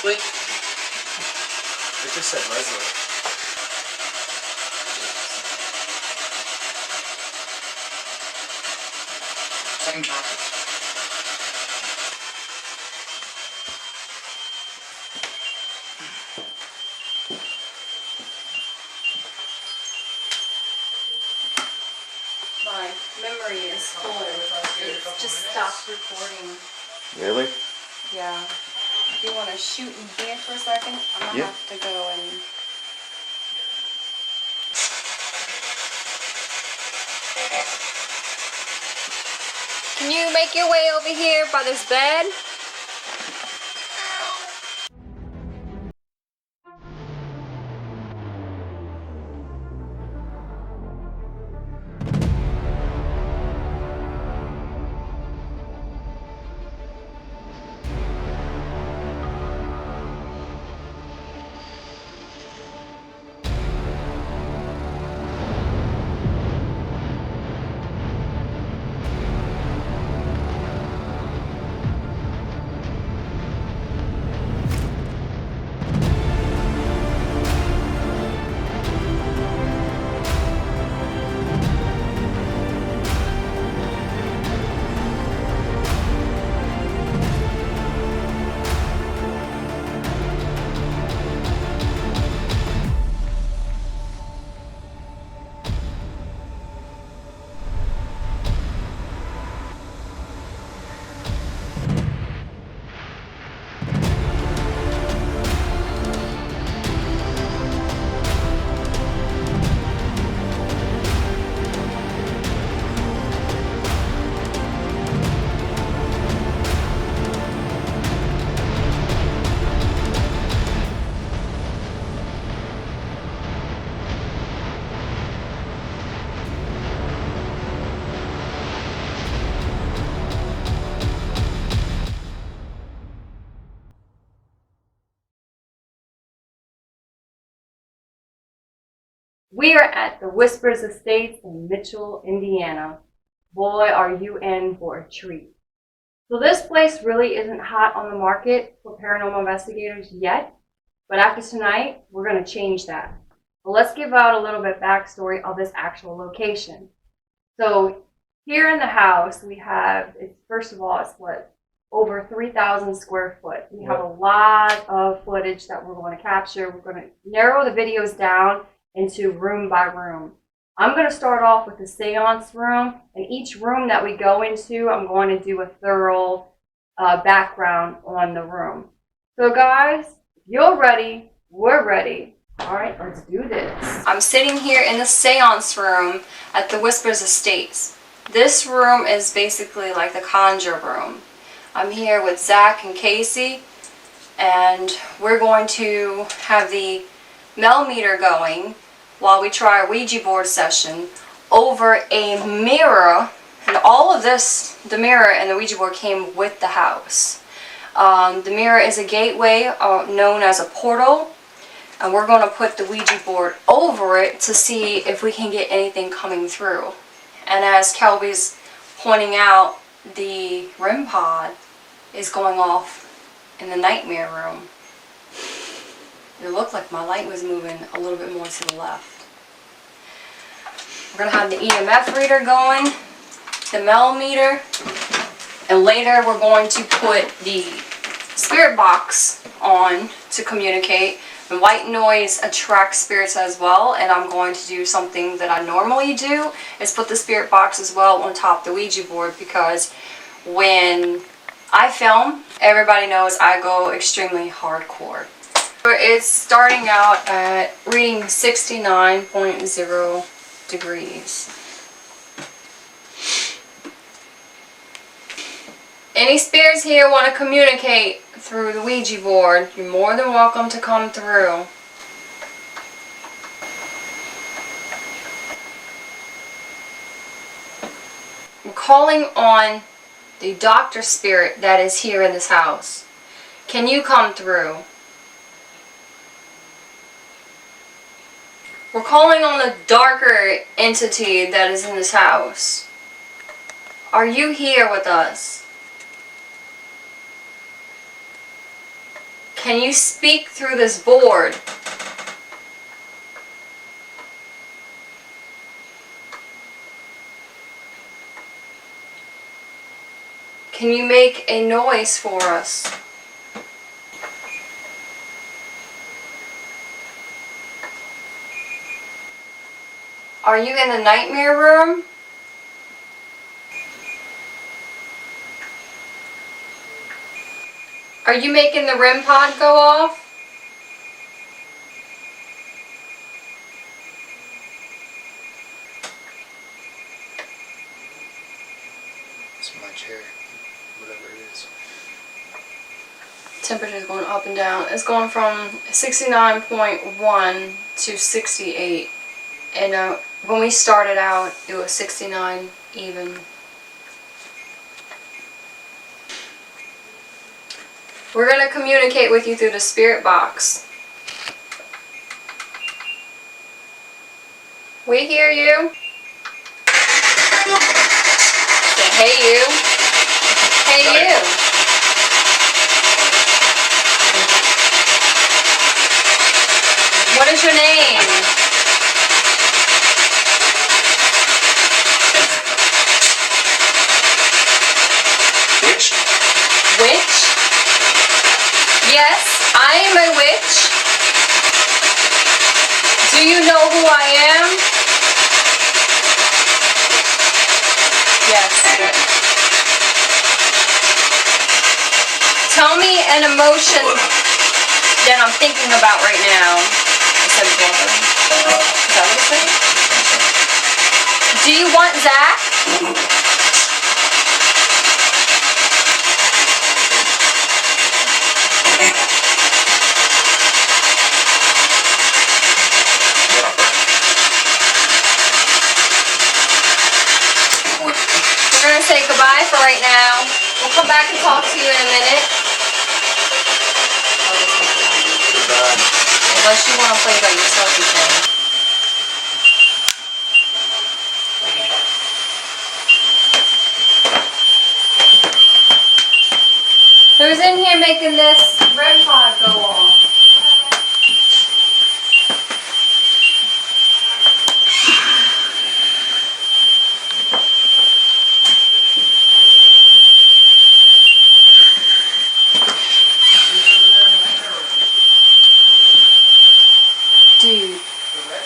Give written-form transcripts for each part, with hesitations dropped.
Leslie? It just said Leslie. Same topic. My memory is full. It just stopped recording. Really? Yeah. Do you want to shoot in here for a second? I'm going to have to go and... Can you make your way over here by this bed? We are at the Whispers Estates in Mitchell, Indiana. Boy, are you in for a treat. So this place really isn't hot on the market for paranormal investigators yet, but after tonight, we're going to change that. But let's give out a little bit backstory of this actual location. So here in the house, we have, first of all, it's over 3,000 square foot. We have a lot of footage that we're going to capture. We're going to narrow the videos down into room by room. I'm going to start off with the seance room, and each room that we go into, I'm going to do a thorough background on the room. So guys, if you're ready, we're ready. All right, let's do this. I'm sitting here in the seance room at the Whispers Estates. This room is basically like the conjure room. I'm here with Zach and Casey, and we're going to have the millimeter going while we try a Ouija board session over a mirror. And all of this, the mirror and the Ouija board, came with the house. The mirror is a gateway known as a portal, and we're going to put the Ouija board over it to see if we can get anything coming through. And as Kelby's pointing out, the REM pod is going off in the nightmare room. It looked like my light was moving a little bit more to the left. We're going to have the EMF reader going, the millimeter, and later we're going to put the spirit box on to communicate. And white noise attracts spirits as well, and I'm going to do something that I normally do, is put the spirit box as well on top of the Ouija board, because when I film, everybody knows I go extremely hardcore. It's starting out at reading 69.0 degrees. Any spirits here want to communicate through the Ouija board, you're more than welcome to come through. We're calling on the doctor spirit that is here in this house. Can you come through? We're calling on the darker entity that is in this house. Are you here with us? Can you speak through this board? Can you make a noise for us? Are you in the nightmare room? Are you making the REM pod go off? It's my chair. Whatever it is. Temperature is going up and down. It's going from 69.1 to 68. And when we started out, it was 69 even. We're going to communicate with you through the spirit box. We hear you. Say, hey you. Hey you. What is your name? Witch? Witch? Yes, I am a witch. Do you know who I am? Yes. Tell me an emotion that I'm thinking about right now. I said brother. Is that what it said? Do you want Zach? We're going to say goodbye for right now. We'll come back and talk to you in a minute. Goodbye. Unless you want to play by yourself, you can. Who's in here making this REM pod go off?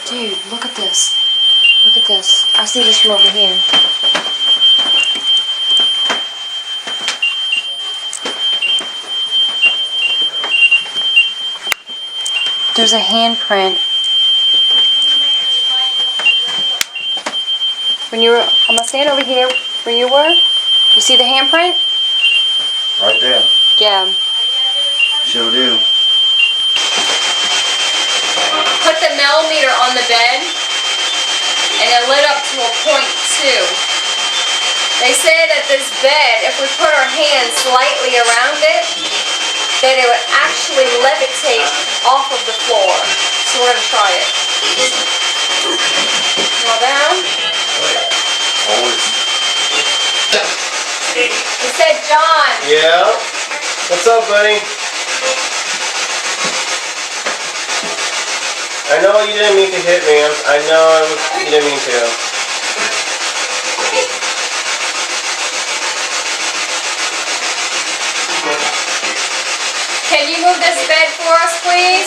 Dude, look at this. Look at this. I see this from over here. There's a handprint. I'm gonna stand over here where you were. You see the handprint? Right there. Yeah. Sure do. Put the millimeter on the bed and it lit up to a .2. They say that this bed, if we put our hands slightly around it, that it would actually levitate off of the floor. So we're going to try it. Now down. Always. It said John. Yeah? What's up, buddy? I know you didn't mean to hit me. I know you didn't mean to. Can you move this bed for us, please?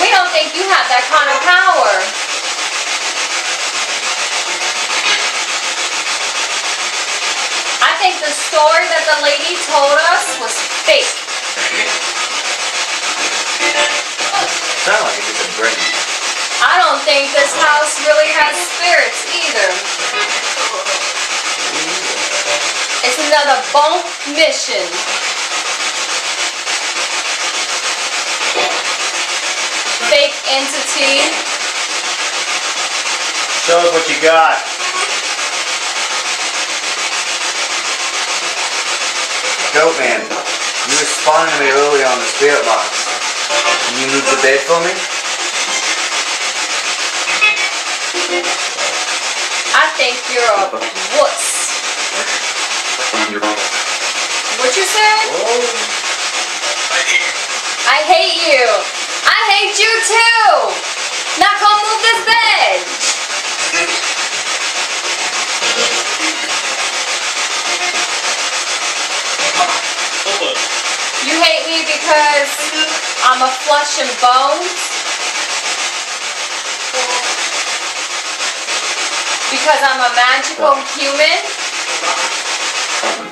We don't think you have that kind of power. I think the story that the lady told us was fake. Sound like it's a brain. I don't think this house really has spirits either. It's another bunk mission. Fake entity. Show us what you got. Goatman, you responded to me earlier on the spirit box. Can you move the bed for me? I think you're a wuss. What you said? Oh. I hate you. I hate you too. Not gonna move this bed. You hate me because I'm a flesh and bones? Because I'm a magical human?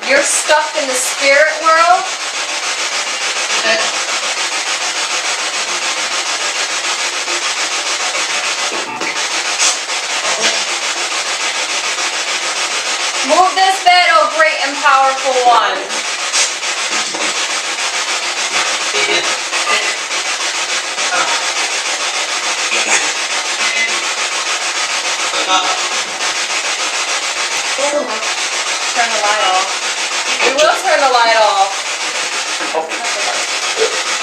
You're stuck in the spirit world? Move this bed, oh great and powerful one. Turn the light off. We will turn the light off.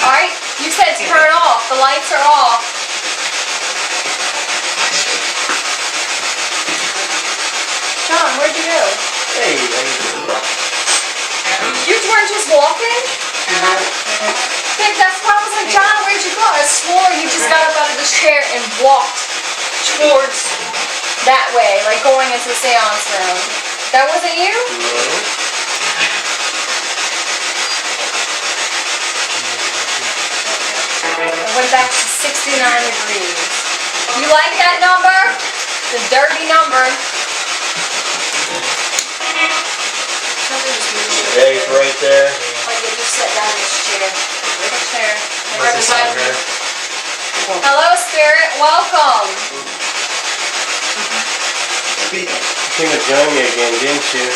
Alright, you said turn off. The lights are off. John, where'd you go? Hey, You weren't just walking? Think that's why I was like, John, where'd you go? I swore you just got up out of this chair and walked towards that way, like going into the seance room. That wasn't you? I went back to 69 degrees. You like that number? The dirty number. yeah, he's right there. Oh, yeah, just sit down in this chair. Take a chair. Right What's this beside on me. here? Hello, Spirit. Welcome. You came to join me again, didn't you?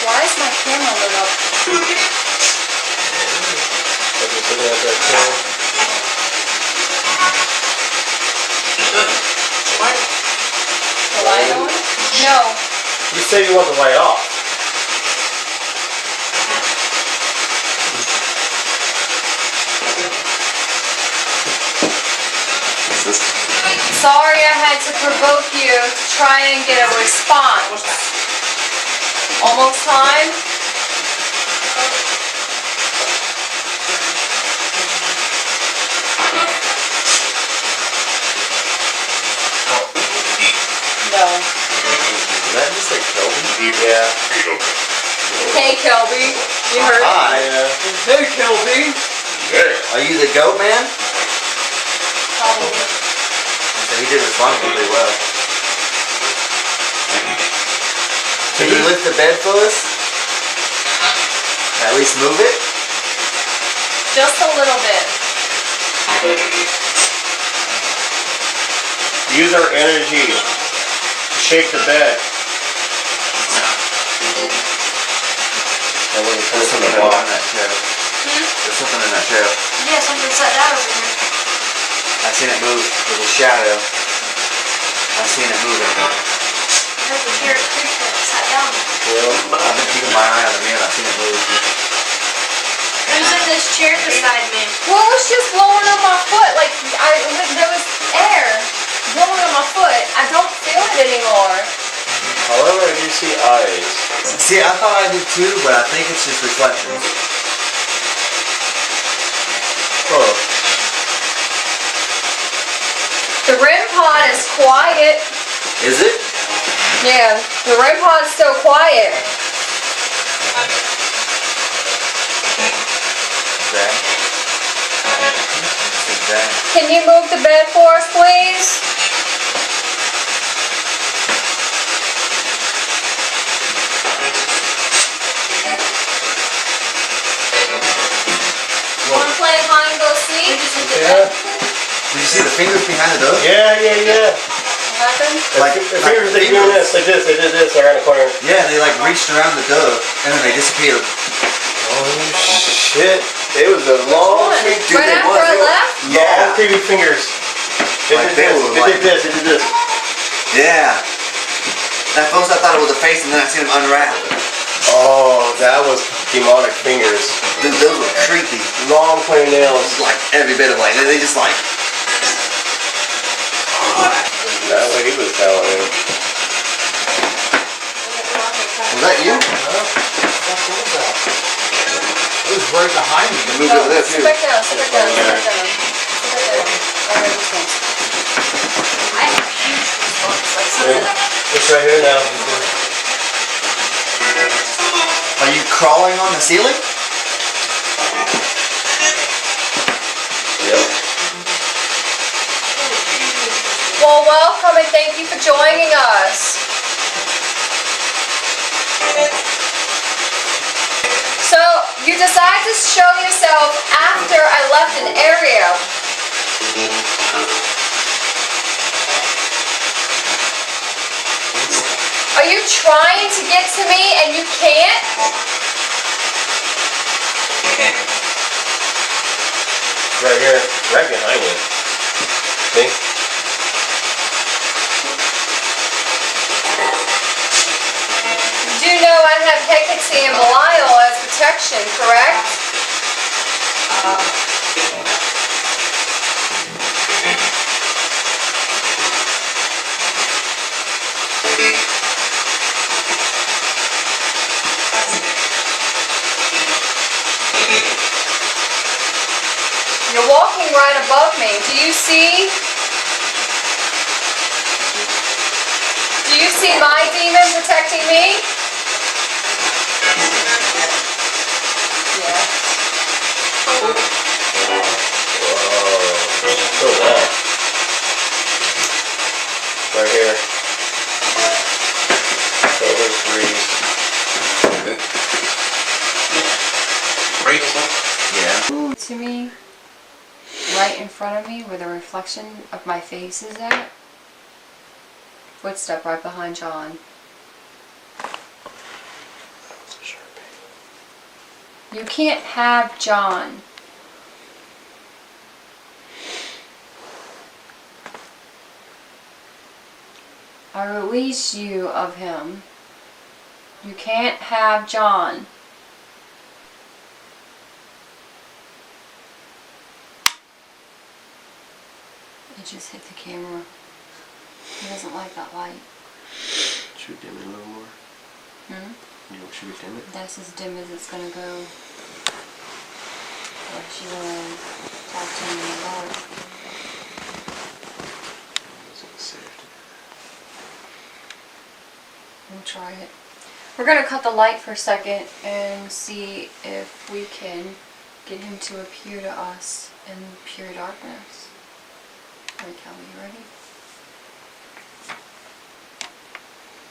Why is my camera lit up? I was just looking at that chair. The light on? No. You said you want the light off. Sorry I had to provoke you to try and get a response. Almost time? No. Did that just say Kelby? Yeah. Hey, Kelby. You heard me? Hi. Hey, Kelby. Are you the goat man? Probably. So he did respond really well. Can you lift the bed for us? At least move it? Just a little bit. Use our energy to shake the bed. And we're gonna turn There's this on something the wall. in that chair. There's something in that chair. Yeah, something set down over here. I seen it move. There's a shadow. I seen it moving. I heard the chair creak that sat down. Yeah. I've been keeping my eye on the mirror. I seen it move. Who's in this chair beside me? Well, it was just blowing on my foot. Like, there was air blowing on my foot. I don't feel it anymore. However, I do see eyes. See, I thought I did too, but I think it's just reflections. Huh. The REM pod is quiet. Is it? Yeah, the REM pod is still quiet. That. Interesting, that. Can you move the bed for us, please? Want to play hide and go seek? Yeah. Did you see the fingers behind the door? Yeah. What happened? Like, The fingers, they doing this, like this, they did this around the corner. Yeah, they like reached around the dove and then they disappeared. Oh shit. It was a long, One. Dude, Right it after was. I left? Yeah. long creepy fingers. It Like did they this, were it like- did this, it did this. Yeah. At first I thought it was a face and then I seen them unwrap. Oh, that was demonic fingers. Dude, those were creepy. Long pointy nails. Like every bit of like, they just like. That's what he was telling me. Was that you? It was right behind me. Move over there too. Sit back down, sit back down, sit back down. Sit back down. All right, this one. I have a huge response. Like something It's right here now. Are you crawling on the ceiling? Yep. Well, welcome and thank you for joining us. So, you decide to show yourself after I left an area. Are you trying to get to me and you can't? Right here. Right behind you. See? You do know I have Hecate and Belial as protection, correct? You're walking right above me. Do you see? Do you see my demon protecting me? Yeah. Whoa. So long. Right here. Totally freeze. Yeah. To me, right in front of me, where the reflection of my face is at. Footstep right behind John. You can't have John. I release you of him. You can't have John. It just hit the camera. He doesn't like that light. Should we dim it a little more? Hmm? You know, should we dim it? That's as dim as it's gonna go. Or she's gonna talk to me in the dark. It's safe. We'll try it. We're gonna cut the light for a second and see if we can get him to appear to us in pure darkness. Alright, Kelly, you ready?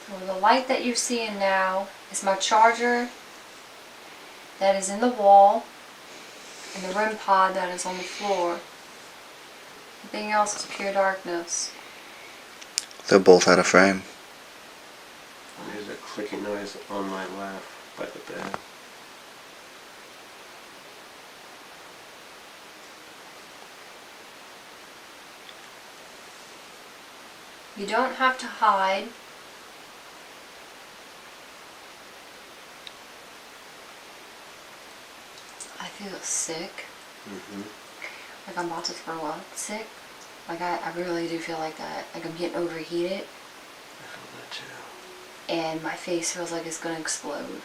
So the light that you're seeing now is my charger that is in the wall and the REM pod that is on the floor. Everything else is pure darkness. They're both out of frame. There's a clicking noise on my lap by the bed. You don't have to hide. I feel sick. Mm-hmm. Like I'm about to throw up. Sick. Like I really do feel like that. Like I'm getting overheated. I feel that too. And my face feels like it's gonna explode.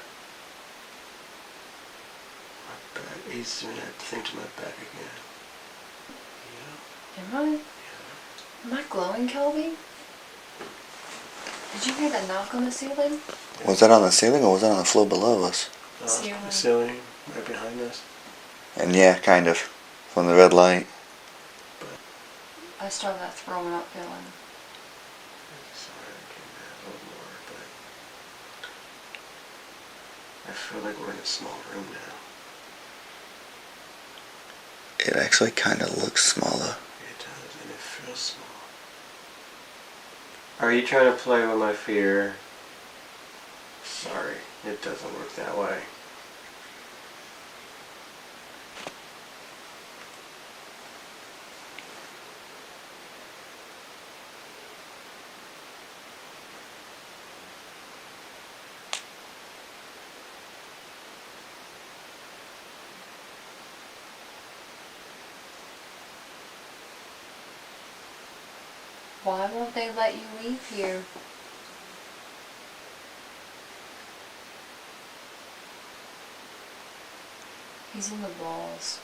My back. He's doing that thing to my back again. Yeah. Am I? Am I glowing, Kelby? Did you hear that knock on the ceiling? Was that on the ceiling or was that on the floor below us? Ceiling. The ceiling right behind us. And yeah, kind of. From the red light. I still have that throwing up feeling. Sorry, I came back a little more, but I feel like we're in a small room now. It actually kind of looks smaller. It does, and it feels small. Are you trying to play with my fear? Sorry, it doesn't work that way. Why won't they let you leave here? He's in the walls.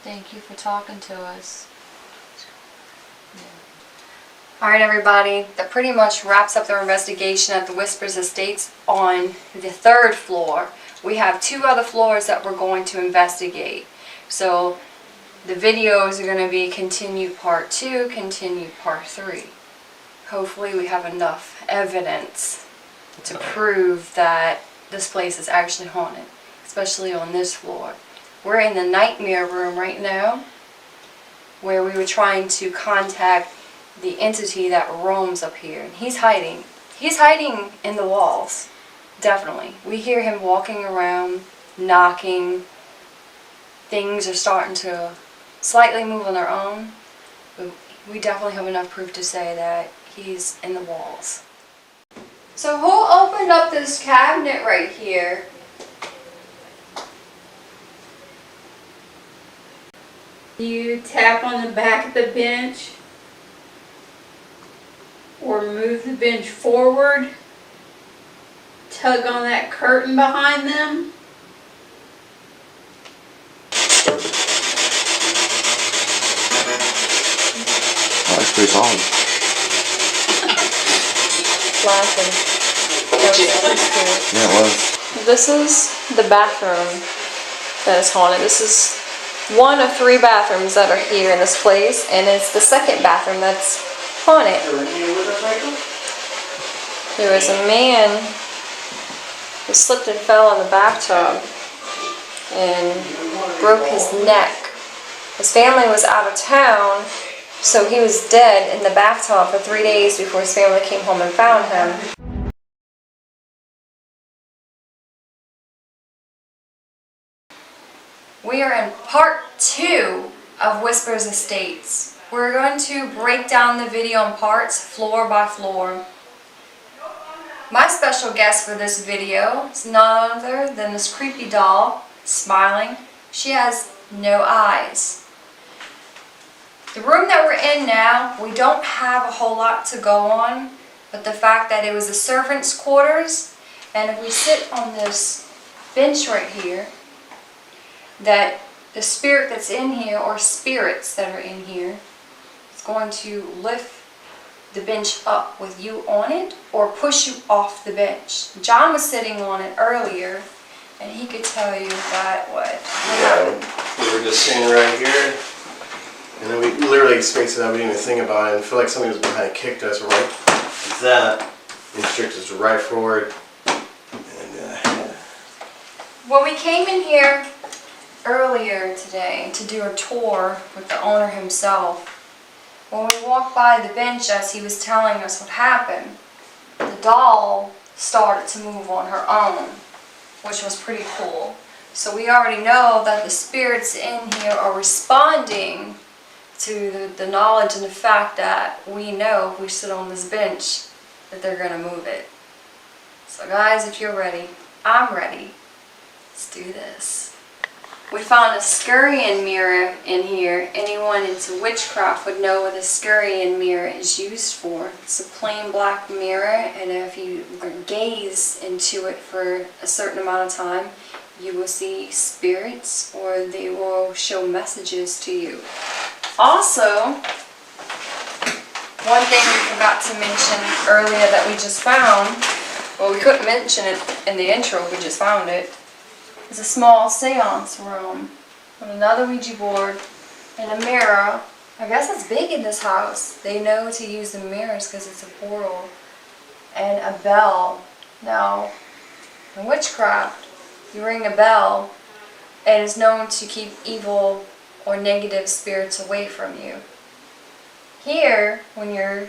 Thank you for talking to us. Alright everybody, that pretty much wraps up their investigation at the Whispers Estates on the 3rd floor. We have 2 other floors that we're going to investigate. So the videos are going to be continue part 2, continue part 3. Hopefully we have enough evidence to prove that this place is actually haunted, especially on this floor. We're in the nightmare room right now, where we were trying to contact the entity that roams up here. And he's hiding. He's hiding in the walls. Definitely. We hear him walking around, knocking. Things are starting to slightly move on their own. But we definitely have enough proof to say that he's in the walls. So who opened up this cabinet right here? You tap on the back of the bench or move the bench forward, tug on that curtain behind them. Oh, that's pretty solid. Flashing. Yeah, it was. This is the bathroom that is haunted. This is one of 3 bathrooms that are here in this place, and it's the 2nd bathroom that's haunted. There was a man who slipped and fell in the bathtub and broke his neck. His family was out of town, so he was dead in the bathtub for 3 days before his family came home and found him. We are in part 2 of Whispers Estates. We're going to break down the video in parts, floor by floor. My special guest for this video is none other than this creepy doll, smiling. She has no eyes. The room that we're in now, we don't have a whole lot to go on, but the fact that it was the servants' quarters, and if we sit on this bench right here, that the spirit that's in here, or spirits that are in here, is going to lift the bench up with you on it or push you off the bench. John was sitting on it earlier and he could tell you that what happened. We were just sitting right here, and then we literally spaced it out. We didn't even think about it, and feel like somebody was behind, kicked us right like that, and jerked us right forward. And When we came in here earlier today to do a tour with the owner himself, when we walked by the bench as he was telling us what happened, the doll started to move on her own, which was pretty cool. So we already know that the spirits in here are responding to the knowledge and the fact that we know if we sit on this bench that they're going to move it. So guys, if you're ready, I'm ready. Let's do this. We found a scurrying mirror in here. Anyone into witchcraft would know what a scurrying mirror is used for. It's a plain black mirror, and if you gaze into it for a certain amount of time, you will see spirits or they will show messages to you. Also, one thing we forgot to mention earlier that we just found, well, we couldn't mention it in the intro, we just found it. It's a small seance room with another Ouija board and a mirror. I guess it's big in this house. They know to use the mirrors because it's a portal. And a bell. Now, in witchcraft, you ring a bell and it's known to keep evil or negative spirits away from you. Here, when you're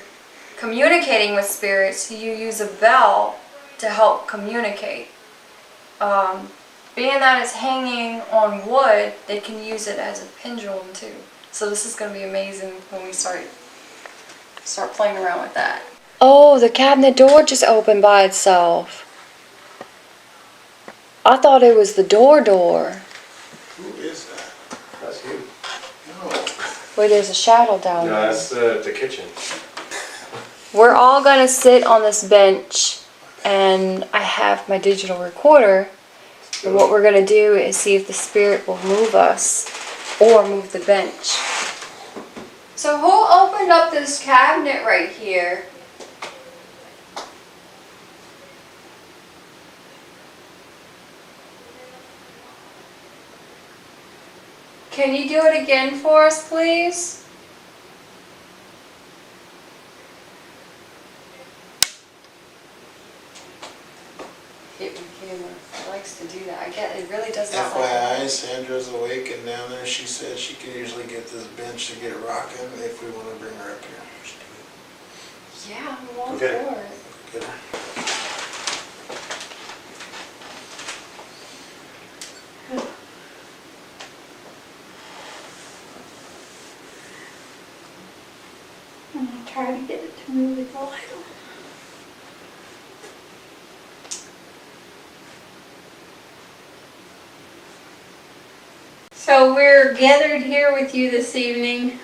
communicating with spirits, you use a bell to help communicate. Being that it's hanging on wood, they can use it as a pendulum too. So this is going to be amazing when we start playing around with that. Oh, the cabinet door just opened by itself. I thought it was the door. Who is that? That's you. No. Wait, there's a shadow down No, there. that's the kitchen. We're all going to sit on this bench and I have my digital recorder. And what we're gonna do is see if the spirit will move us or move the bench. So who opened up this cabinet right here? Can you do it again for us, please? Hit my camera. It likes to do that. I get it. Really does not like FYI, it. Sandra's awake and down there. She said she can usually get this bench to get rocking if we want to bring her up here. Yeah, I'm all Okay. for it. Get her. I'm gonna try to get it to move it a little. So we're gathered here with you this evening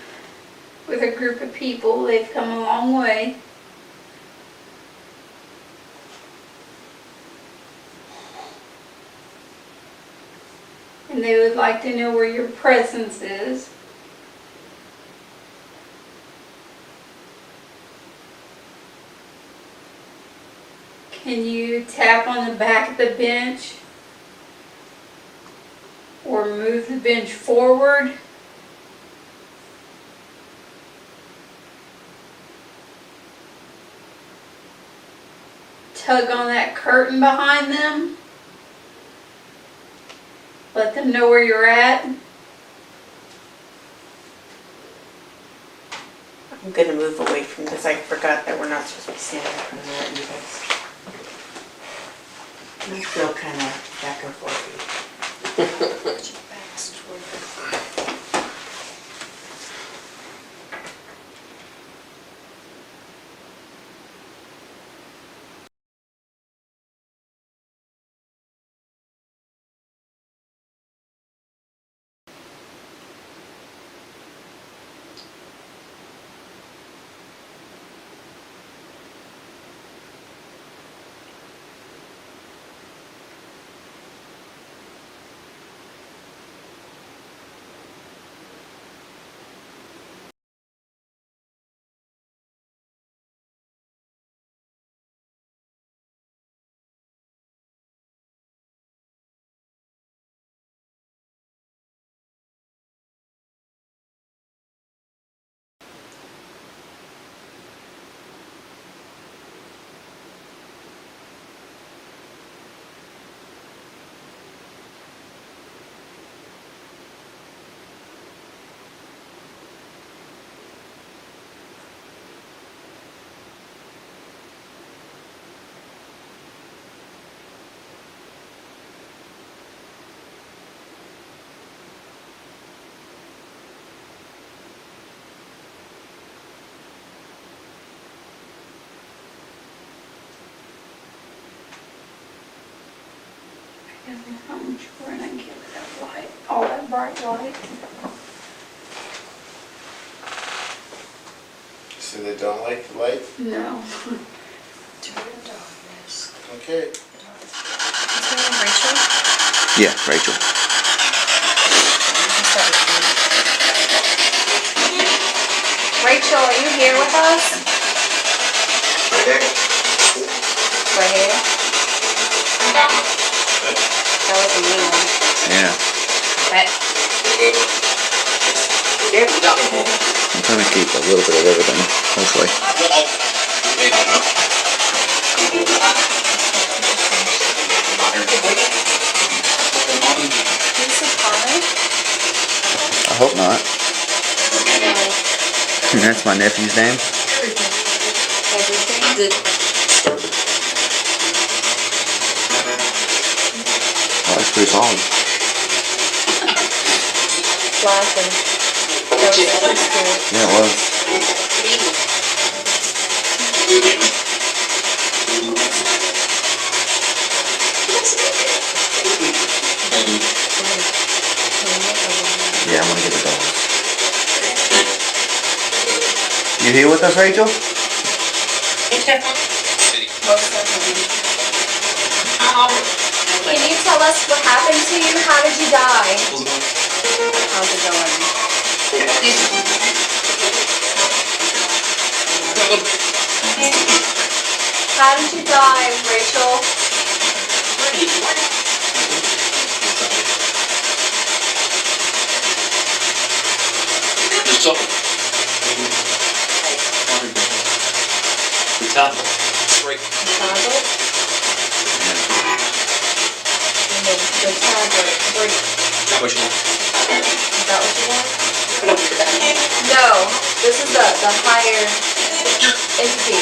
with a group of people. They've come a long way. And they would like to know where your presence is. Can you tap on the back of the bench or move the bench forward? Tug on that curtain behind them. Let them know where you're at. I'm gonna move away from this. I forgot that we're not supposed to be standing in front of that, you guys. I feel kind of back and forth. I don't know how much we're gonna give it that light, all that bright light. So they don't like the light? No. Okay. Yeah, Rachel. Rachel, are you here with us? Right here? That was a mean one. Yeah. Bet. I'm trying to keep a little bit of everything, hopefully. Is this Connor? I hope not. That's my nephew's name. Everything? Oh, that's pretty solid. Laughing. That was really cool. Yeah, it was. Yeah, I'm gonna get the dogs. You here with us, Rachel? Most definitely. Can you tell us what happened to you? How did you die? How's it going? How did you die, Rachel? Tablet? And the tablet break. Is that what you want? No, this is the higher entity.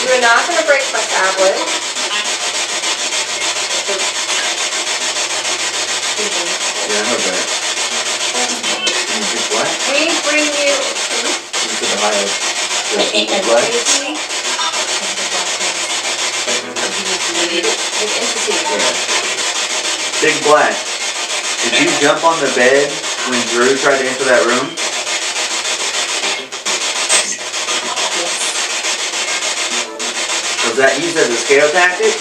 You're not going to break my tablet. Yeah, I heard that. What? We bring you You said the higher. an What? entity. An entity. Big Black. Did you jump on the bed when Drew tried to enter that room? Was that used as a scare tactic?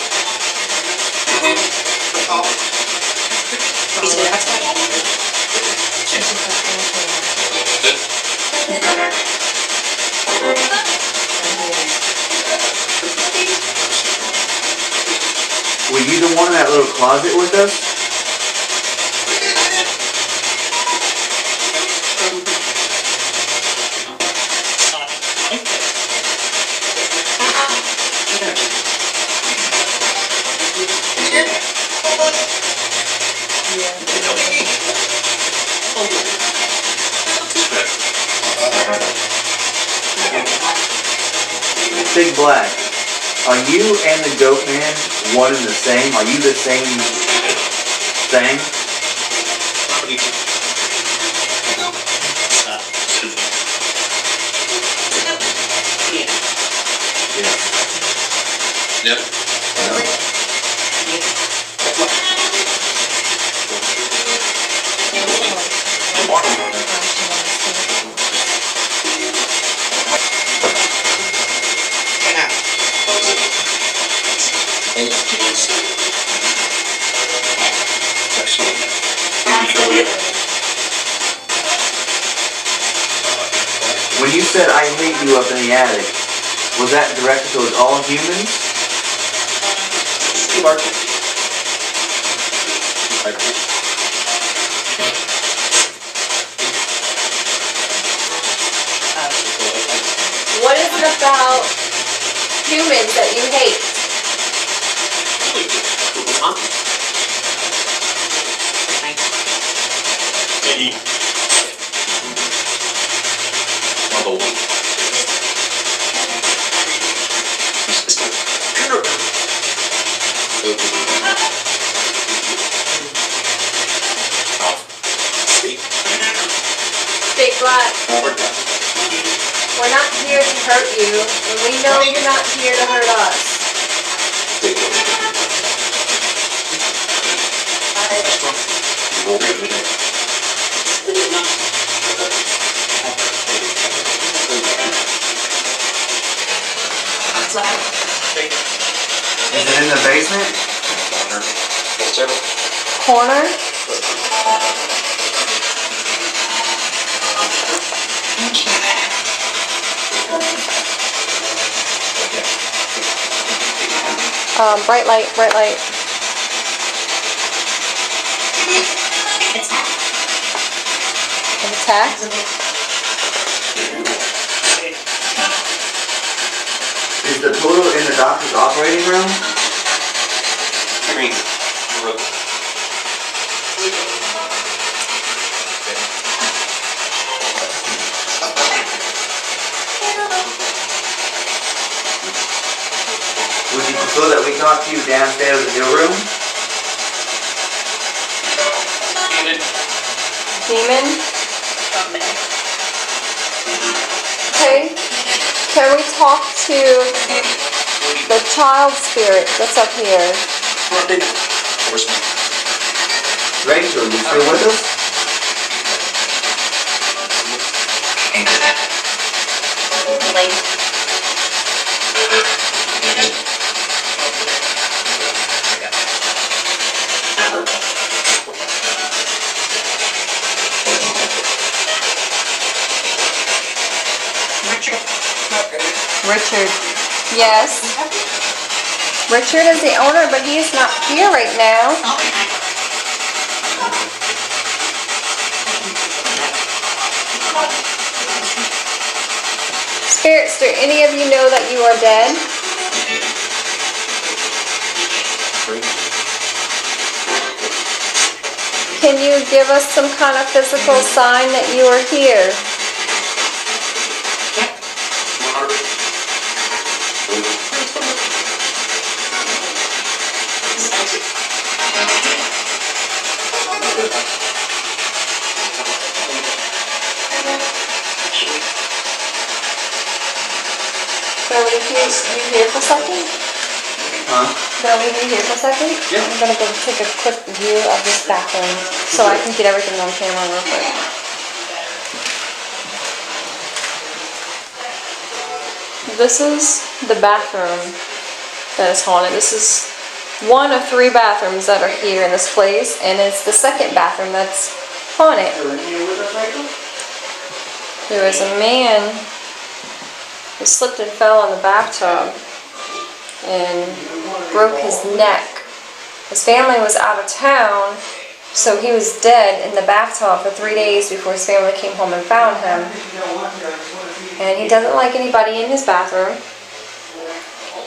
Were you the one in that little closet with us? Big Black, are you and the Goatman one and the same? Are you the same thing? Yep. When you said I hate you up in the attic, was that directed towards all humans? What is it about humans that you hate? Big Black, we're not here to hurt you, and we know you're not here to hurt us. Is it in the basement? Corner? Bright light, bright light. Attack? Is the toilet in the doctor's operating room? Would you prefer that we talk to you downstairs in your room? Demon? Okay. Can we talk to the child spirit that's up here? Rachel, you still with us? Richard. Yes. Richard is the owner, but he is not here right now. Spirits, do any of you know that you are dead? Can you give us some kind of physical sign that you are here? Can I leave you here for a second? Huh? Can I leave you here for a second? Yeah. I'm gonna go take a quick view of this bathroom so I can get everything on camera real quick. This is the bathroom that is haunted. This is one of 3 bathrooms that are here in this place, and it's the second bathroom that's haunted. There was a man who slipped and fell in the bathtub and broke his neck. His family was out of town, so he was dead in the bathtub for 3 days before his family came home and found him. And he doesn't like anybody in his bathroom.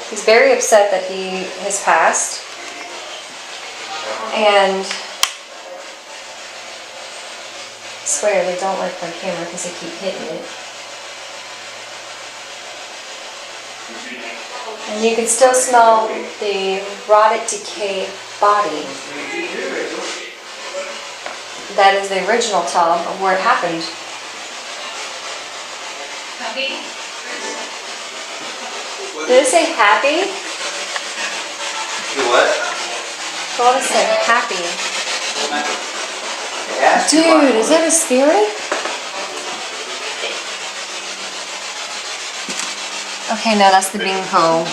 He's very upset that he has passed. And I swear they don't like my camera because they keep hitting it. And you can still smell the rotted, decayed body. That is the original tub of where it happened. Did it say happy? What? I thought it said happy. Yeah. Dude, is that a spirit? Okay, no, that's the beanpole.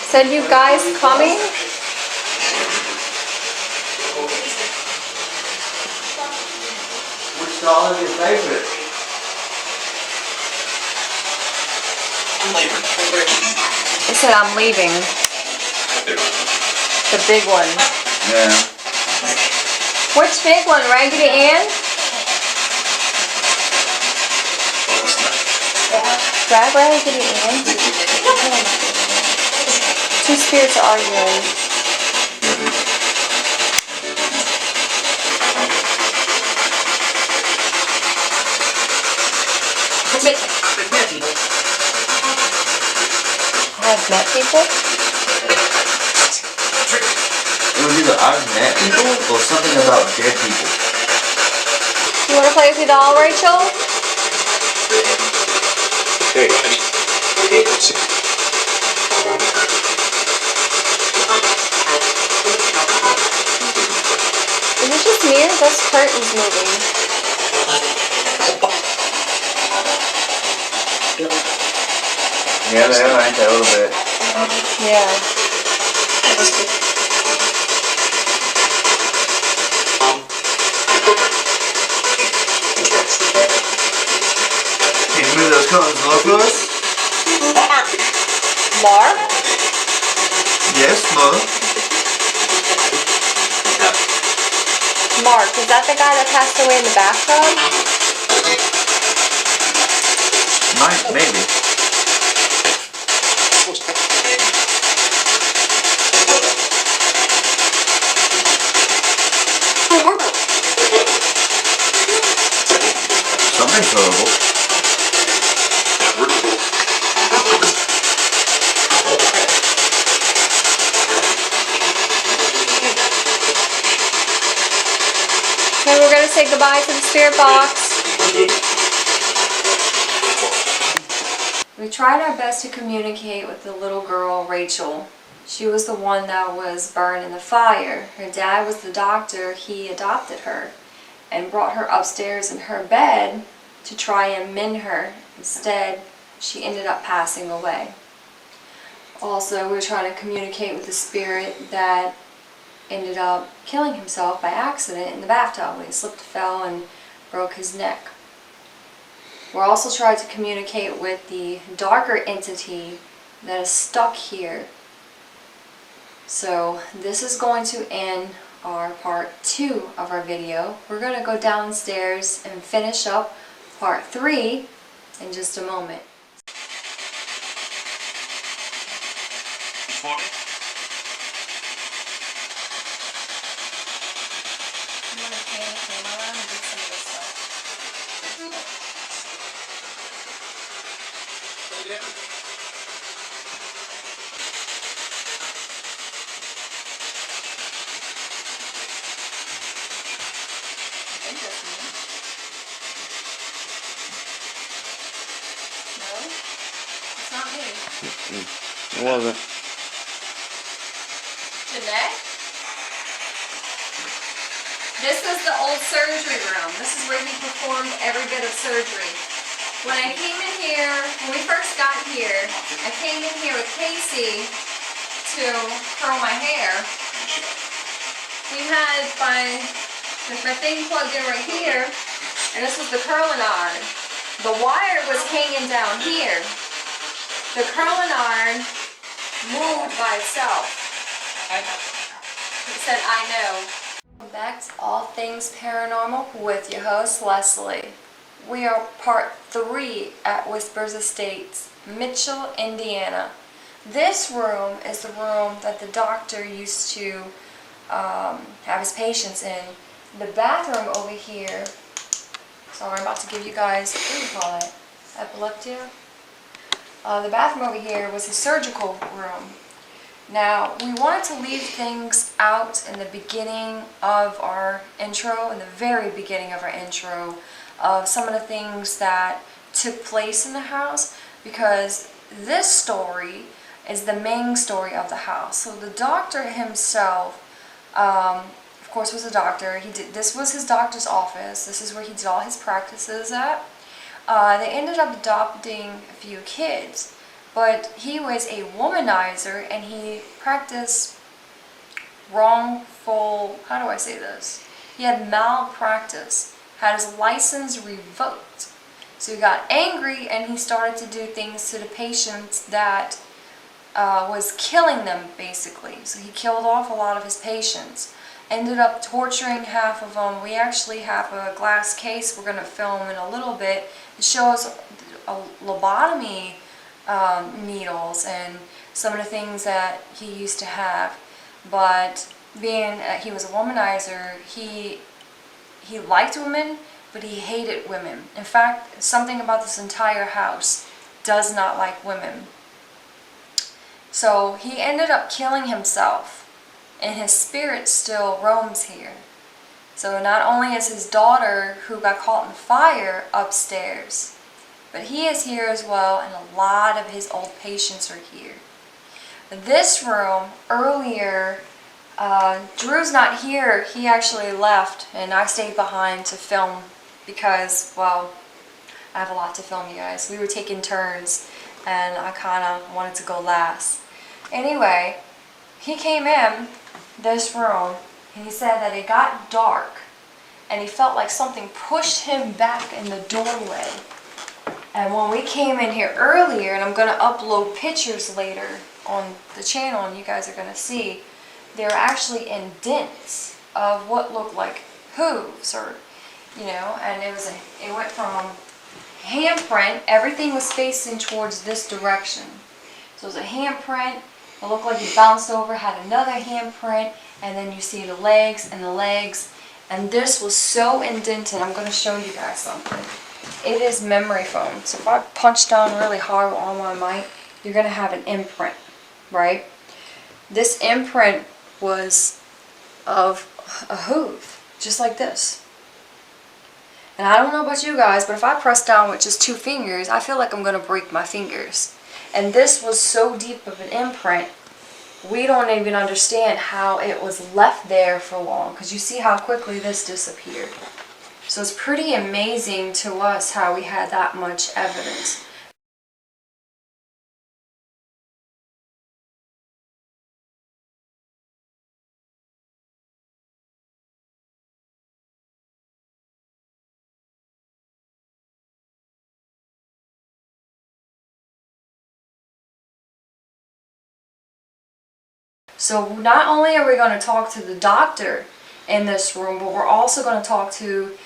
Said you guys coming? Which doll is your favorite? It said I'm leaving. The big one. Yeah. Which big one? Raggedy Ann? Raggedy Ann? 2 spirits are arguing. I've met people? It was either I've met people or something about dead people. You want to play with your doll, Rachel? Is it just me or is those curtains moving? Yeah, they are, ain't they, a little bit. Yeah. Can you move those curtains low for us? Mark? Yes, Mother. Mark, is that the guy that passed away in the bathtub? Maybe. Something's horrible. Okay, we're gonna say goodbye to the spirit box. We tried our best to communicate with the little girl, Rachel. She was the one that was burned in the fire. Her dad was the doctor. He adopted her and brought her upstairs in her bed to try and mend her. Instead, she ended up passing away. Also, we're trying to communicate with the spirit that ended up killing himself by accident in the bathtub when he slipped, fell, and broke his neck. We're also trying to communicate with the darker entity that is stuck here. So this is going to end our part 2 of our video. We're going to go downstairs and finish up part 3 in just a moment. I'm going to pan the camera around and do some of this stuff. I think that's me. No, it's not me. It wasn't. Jeanette? This is the old surgery room. This is where he performed every bit of surgery. When I came in here, when we first got here, I came in here with Casey to curl my hair. We had my thing plugged in right here, and this was the curling iron. The wire was hanging down here. The curling iron moved by itself. It said, I know. Back to All Things Paranormal with your host, Leslie. We are part 3 at Whispers Estates, Mitchell, Indiana. This room is the room that the doctor used to have his patients in. The bathroom over here, sorry, I'm about to give you guys, what do you call it? Epileptia? The bathroom over here was his surgical room. Now, we wanted to leave things out in the beginning of our intro, in the very beginning of our intro, of some of the things that took place in the house, because this story is the main story of the house. So the doctor himself, of course, was a doctor. This was his doctor's office. This is where he did all his practices at. They ended up adopting a few kids. But he was a womanizer, and he practiced wrongful, how do I say this? He had malpractice, had his license revoked. So he got angry, and he started to do things to the patients that was killing them, basically. So he killed off a lot of his patients. Ended up torturing half of them. We actually have a glass case we're going to film in a little bit. It shows a lobotomy needles and some of the things that he used to have. But being he was a womanizer, he liked women, but he hated women. In fact, something about this entire house does not like women. So he ended up killing himself, and his spirit still roams here. So not only is his daughter, who got caught in fire, upstairs, but he is here as well, and a lot of his old patients are here. This room, earlier, Drew's not here. He actually left, and I stayed behind to film because, well, I have a lot to film, you guys. We were taking turns, and I kind of wanted to go last. Anyway, he came in this room, and he said that it got dark, and he felt like something pushed him back in the doorway. And when we came in here earlier, and I'm going to upload pictures later on the channel, and you guys are going to see, they were actually indents of what looked like hooves, or, you know, and it went from handprint, everything was facing towards this direction. So it was a handprint, it looked like it bounced over, had another handprint, and then you see the legs and the legs, and this was so indented. I'm going to show you guys something. It is memory foam. So if I punch down really hard on my mic, you're going to have an imprint, right? This imprint was of a hoof, just like this. And I don't know about you guys, but if I press down with just 2 fingers, I feel like I'm going to break my fingers. And this was so deep of an imprint, we don't even understand how it was left there for long, because you see how quickly this disappeared. So it's pretty amazing to us how we had that much evidence. So not only are we going to talk to the doctor in this room, but we're also going to talk to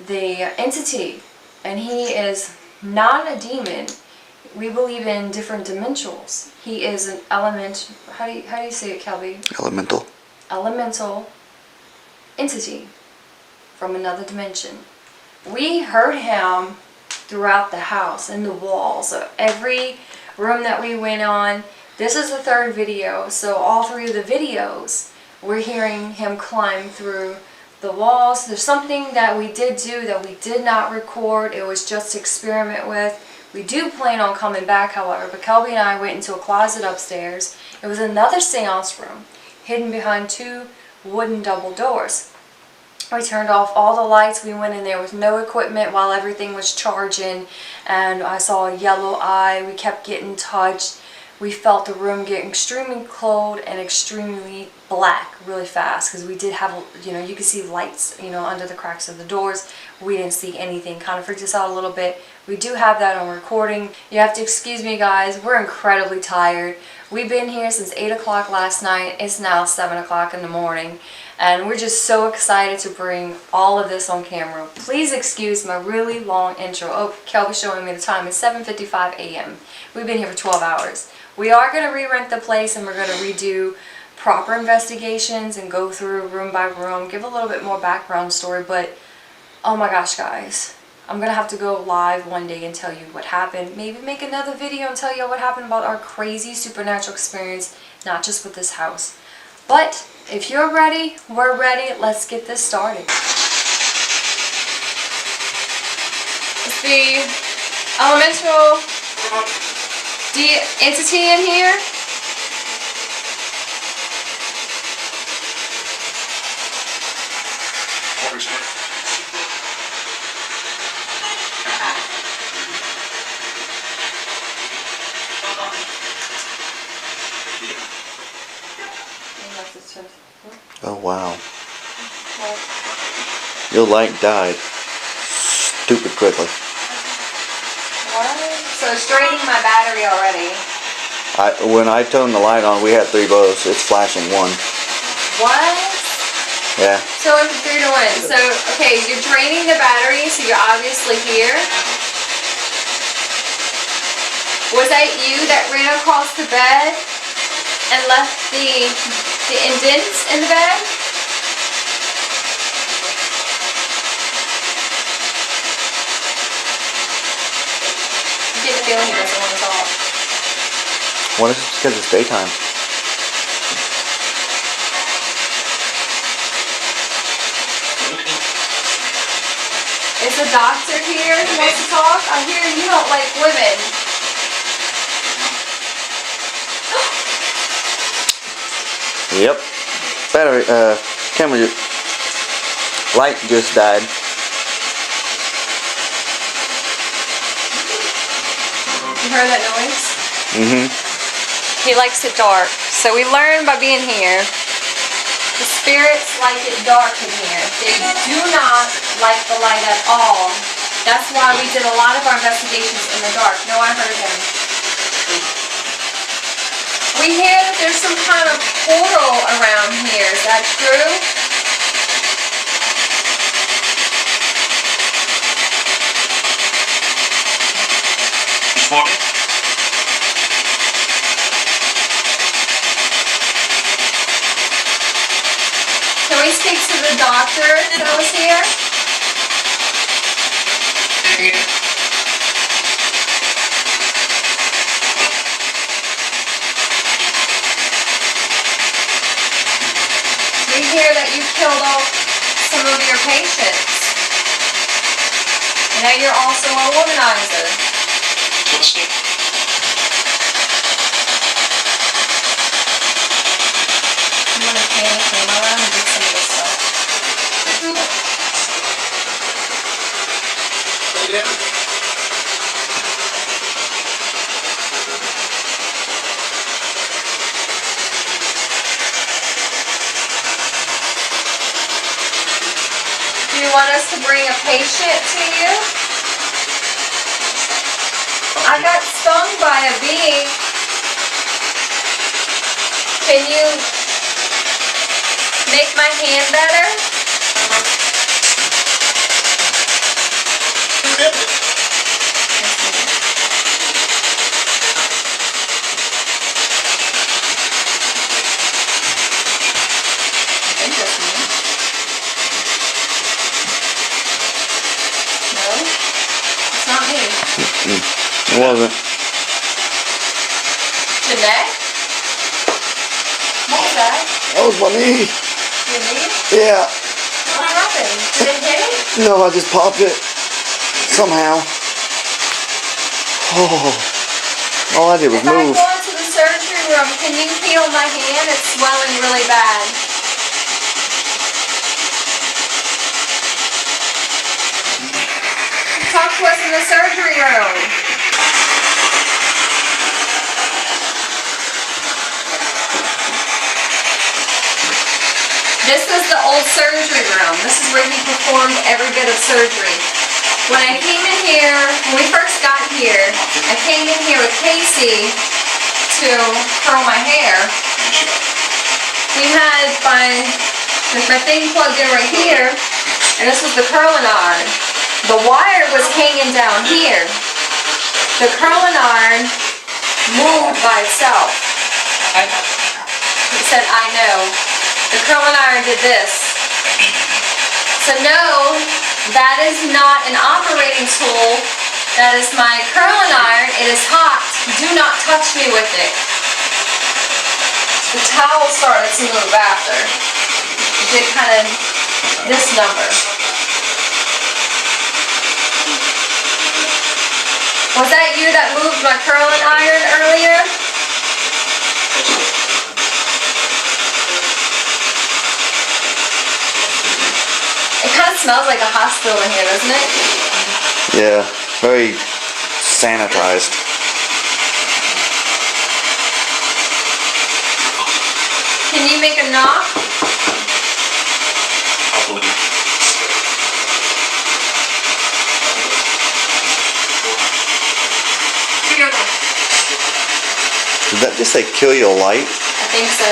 the entity. And he is not a demon. We believe in different dimensionals. He is an element. How do you say it, Kelby? Elemental. Elemental entity from another dimension. We heard him throughout the house, in the walls, so every room that we went on. This is the third video, so all three of the videos we're hearing him climb through the walls. There's something that we did do that we did not record. It was just to experiment with. We do plan on coming back, however, but Kelby and I went into a closet upstairs. It was another seance room hidden behind two wooden double doors. We turned off all the lights. We went in there with no equipment while everything was charging, and I saw a yellow eye. We kept getting touched. We felt the room get extremely cold and extremely black really fast, because we did have, you could see lights, under the cracks of the doors. We didn't see anything. Kind of freaked us out a little bit. We do have that on recording. You have to excuse me, guys. We're incredibly tired. We've been here since 8 o'clock last night. It's now 7 o'clock in the morning. And we're just so excited to bring all of this on camera. Please excuse my really long intro. Oh, Kelby's showing me the time. It's 7:55 a.m. We've been here for 12 hours. We are going to re-rent the place, and we're going to redo proper investigations and go through room by room, give a little bit more background story. But oh my gosh, guys, I'm going to have to go live one day and tell you what happened. Maybe make another video and tell you what happened about our crazy supernatural experience, not just with this house. But if you're ready, we're ready. Let's get this started. It's the elemental entity in here. Oh wow. Your light died stupid quickly. What? So it's draining my battery already. When I turned the light on, we had 3 bulbs. It's flashing 1. What? Yeah. So it's 3 to 1. So, okay, you're draining the battery, so you're obviously here. Was that you that ran across the bed and left the indents in the bed? I get the feeling he doesn't want to talk. What is it? Because it's daytime. Is the doctor here who wants to talk? I hear you don't like women. Yep. Battery, camera, light just died. You heard that noise? Mm-hmm. He likes it dark. So we learned by being here, the spirits like it dark in here. They do not like the light at all. That's why we did a lot of our investigations in the dark. No, I heard him. We hear that there's some kind of portal around here. Is that true? Can we speak to the doctor that was here? We hear that you killed off some of your patients. And now you're also a womanizer. You want to pan the camera around and do some of this stuff? Do you want us to bring a patient to you? I got stung by a bee. Can you my hand better? I think that's me. No, it's not me. It wasn't. Jeanette? What was that? That was my knee. Your knee? Yeah. What happened? Did it hit it? No, I just popped it. Somehow. Oh. All I did was If I move. go into the surgery room, can you feel my hand? It's swelling really bad. Talk to us in the surgery room. This is the old surgery room. This is where he performed every bit of surgery. When I came in here, when we first got here, I came in here with Casey to curl my hair. We had there's my thing plugged in right here, and this was the curling iron. The wire was hanging down here. The curling iron moved by itself. He said, I know. The curling iron did this. So no, that is not an operating tool. That is my curling iron. It is hot. Do not touch me with it. The towel started to move after. It did kind of this number. Was that you that moved my curling iron earlier? It kind of smells like a hospital in here, doesn't it? Yeah, very sanitized. Can you make a knock? Did that just say kill your light? I think so.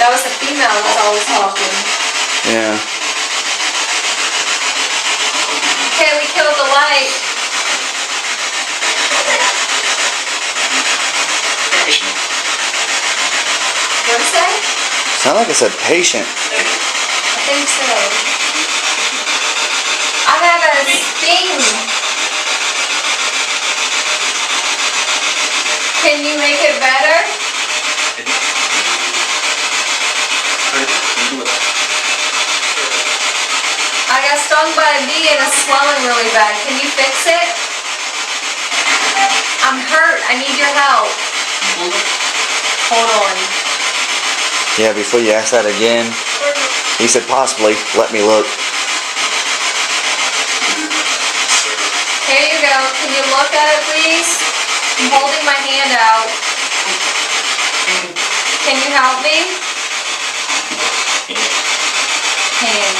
That was the female that was always talking. Yeah. Okay, we killed the light. What did it say? Sound like it said patient. I think so. I have a sting. Can you make it better? I got stung by a bee and it's swelling really bad. Can you fix it? I'm hurt. I need your help. Hold on. Yeah, before you ask that again, he said possibly. Let me look. Here you go. Can you look at it, please? I'm holding my hand out. Can you help me? Hand.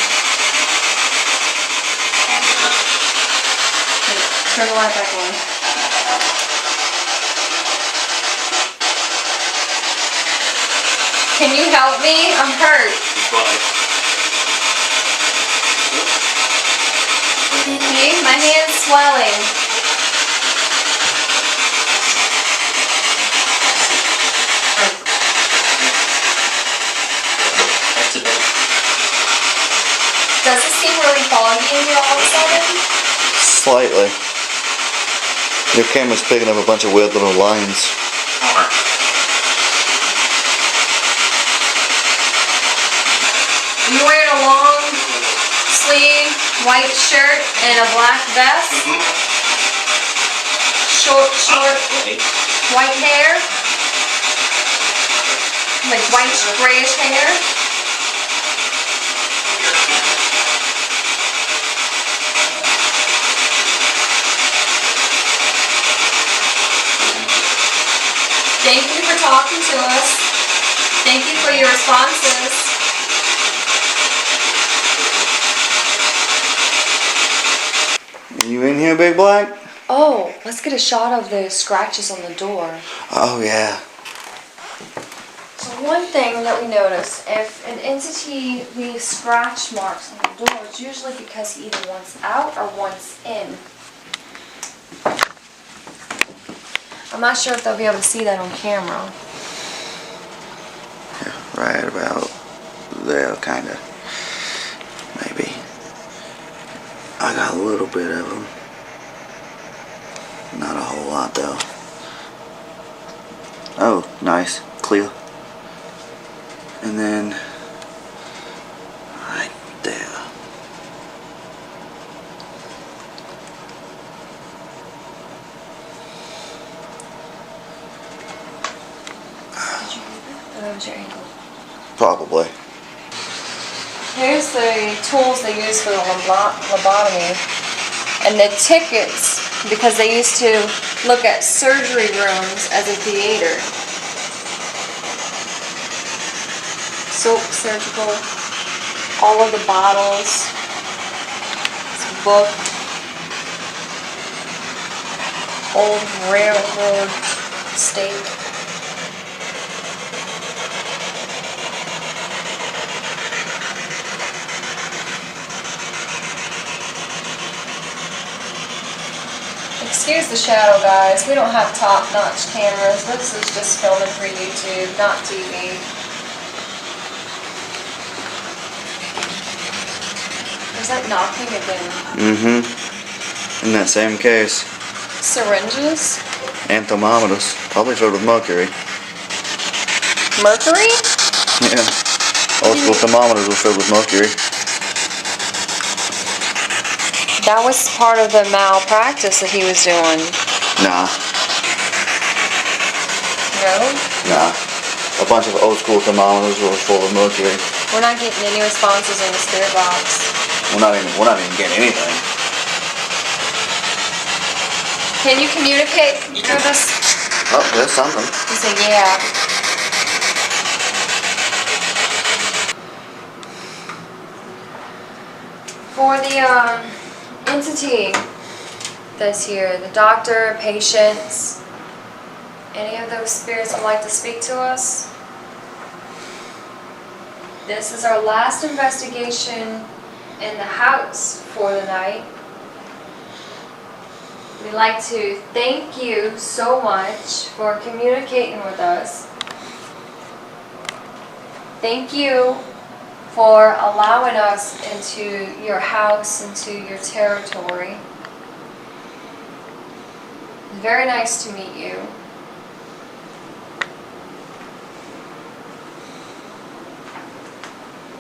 Turn the light back on. Can you help me? I'm hurt. See? My hand's swelling. Does it seem really foggy in here all of a sudden? Slightly. Your camera's picking up a bunch of weird little lines. You wearing a long sleeve white shirt and a black vest? Short white hair? Like white grayish hair? Thank you for talking to us. Thank you for your responses. You in here, Big Black? Oh, let's get a shot of the scratches on the door. Oh, yeah. One thing that we noticed, if an entity leaves scratch marks on the door, it's usually because he either wants out or wants in. I'm not sure if they'll be able to see that on camera. Right about there, kinda. Maybe. I got a little bit of them. Not a whole lot though. Oh, nice. Clear. And then right there. Did you move it? Or was your ankle? Probably. Here's the tools they use for the lobotomy. And the tickets, because they used to look at surgery rooms as a theater. Soap, surgical, all of the bottles, this book, old railroad stake. Excuse the shadow, guys. We don't have top-notch cameras. This is just filming for YouTube, not TV. Is that knocking again? Mm-hmm. In that same case. Syringes? And thermometers. Probably filled with mercury. Mercury? Yeah. Old school thermometers were filled with mercury. That was part of the malpractice that he was doing. Nah. No? Nah. A bunch of old school thermometers were full of mercury. We're not getting any responses on the spirit box. We're not even getting anything. Can you communicate through this? Oh, there's something. You say, yeah. For the entity that's here, the doctor, patients, any of those spirits would like to speak to us? This is our last investigation in the house for the night. We'd like to thank you so much for communicating with us. Thank you for allowing us into your house, into your territory. Very nice to meet you.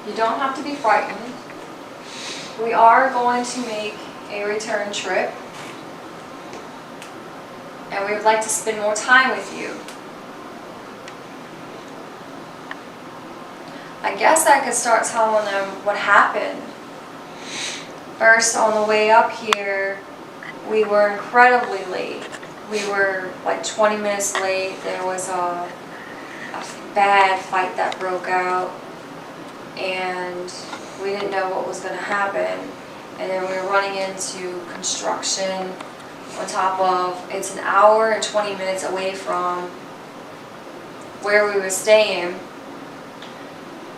You don't have to be frightened. We are going to make a return trip, and we would like to spend more time with you. I guess I could start telling them what happened. First, on the way up here, we were incredibly late. We were like 20 minutes late. There was a bad fight that broke out, and we didn't know what was going to happen. And then we were running into construction on top of, it's an hour and 20 minutes away from where we were staying.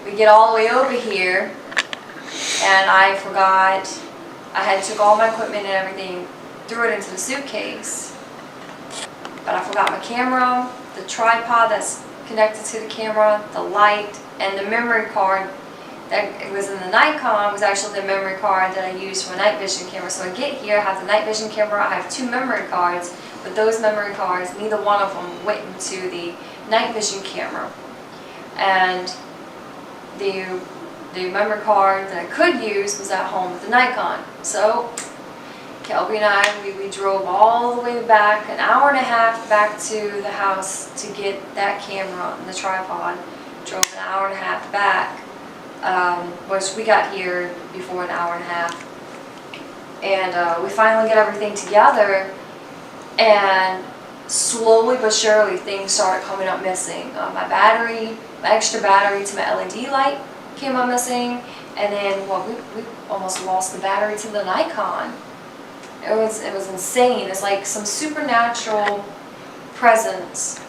We get all the way over here, and I forgot, I had took all my equipment and everything, threw it into the suitcase, but I forgot my camera, the tripod that's connected to the camera, the light, and the memory card that was in the Nikon was actually the memory card that I used for a night vision camera. So I get here, I have the night vision camera, I have 2 memory cards, but those memory cards, neither one of them went into the night vision camera. And the memory card that I could use was at home with the Nikon. So Kelby and I, we drove all the way back, an hour and a half back to the house to get that camera and the tripod. Drove an hour and a half back, which we got here before an hour and a half. And we finally get everything together, and slowly but surely things started coming up missing. My battery, my extra battery to my LED light came up missing, and then we almost lost the battery to the Nikon. It was insane. It's like some supernatural presence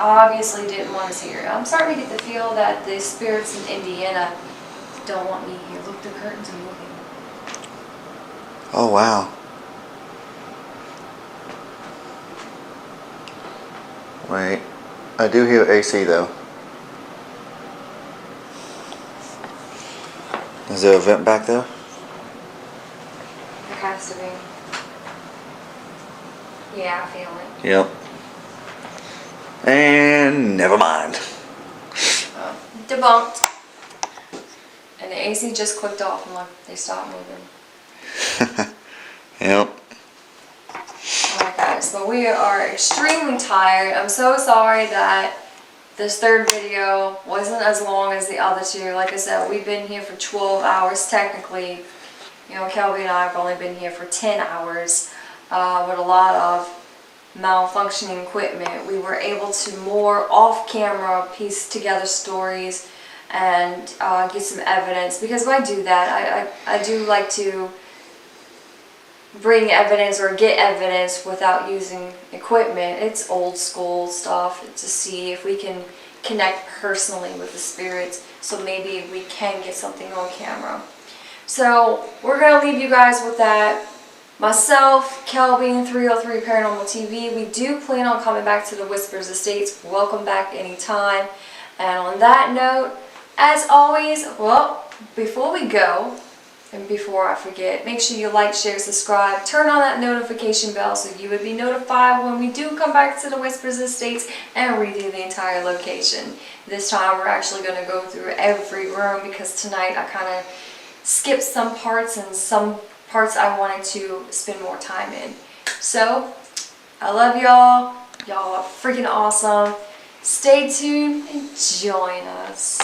obviously didn't want us here. I'm starting to get the feel that the spirits in Indiana don't want me here. Look, the curtains are moving. Oh, wow. Wait. I do hear AC though. Is there a vent back there? There has to be. Yeah, I feel it. Yep. And never mind. Debunked. And the AC just clicked off and look, they stopped moving. Yep. Alright guys, but we are extremely tired. I'm so sorry that this third video wasn't as long as the other two. Like I said, we've been here for 12 hours technically. You know, Kelby and I have only been here for 10 hours with a lot of malfunctioning equipment. We were able to more off-camera piece together stories and get some evidence, because if I do that, I do like to bring evidence or get evidence without using equipment. It's old school stuff to see if we can connect personally with the spirits, so maybe we can get something on camera. So we're gonna leave you guys with that. Myself, Kelby, 303 Paranormal TV, we do plan on coming back to the Whispers Estates. Welcome back anytime. And on that note, as always, well, before we go, and before I forget, make sure you like, share, subscribe, turn on that notification bell so you would be notified when we do come back to the Whispers Estates and redo the entire location. This time we're actually going to go through every room, because tonight I kind of skipped some parts, and some parts I wanted to spend more time in. So, I love y'all. Y'all are freaking awesome. Stay tuned and join us.